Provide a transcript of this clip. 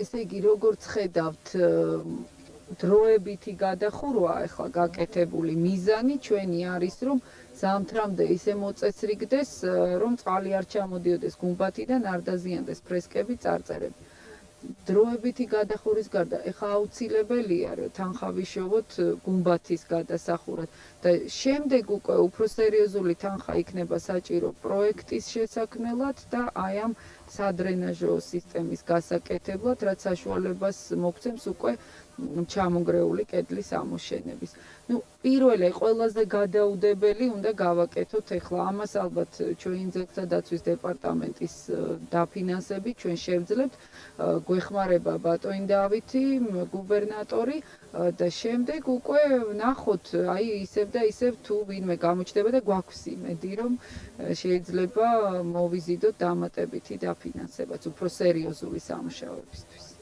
ესე იგი, როგორც ხედავთ, დროებითი გადახურვა ახლა გაკეთებული მიზანი ჩვენი არის, რომ ზამთრამდე ისე მოწესრიგდეს, რომ წყალი არ ჩამოდიოდეს გუმბათიდან, არ დაზიანდეს ფრესკები, წარწერები. დროებითი გადახურის გარდა ეხა აუცილებელია რომ თანხა ვიშოვოთ გუმბათის გადასახურად და შემდეგ უკვე უფრო სერიოზული თანხა იქნება საჭირო პროექტის შესაქმნელად და აი ამ სადრენაჟო სისტემის გასაკეთებლად, რაც საშუალებას მოგცემს უკვე ჩამონგრეული კედლის ამოშენების. პირველი ყველაზე გადაუდებელი უნდა გავაკეთოთ ახლა ამას ალბათ ჩვენ ინჟინერთა დაცვის დეპარტამენტის დაფინანსებით ჩვენ შევძლებთ გვეხმარება ბატონი დავითი გუბერნატორი და შემდეგ უკვე ნახოთ აი ისევ და ისევ თუ ვინმე გამოჩნდება და გვაქვს იმედი რომ შეიძლება მოვიზიდოთ დამატებითი დაფინანსებაც უფრო სერიოზული სამუშაოებისთვის.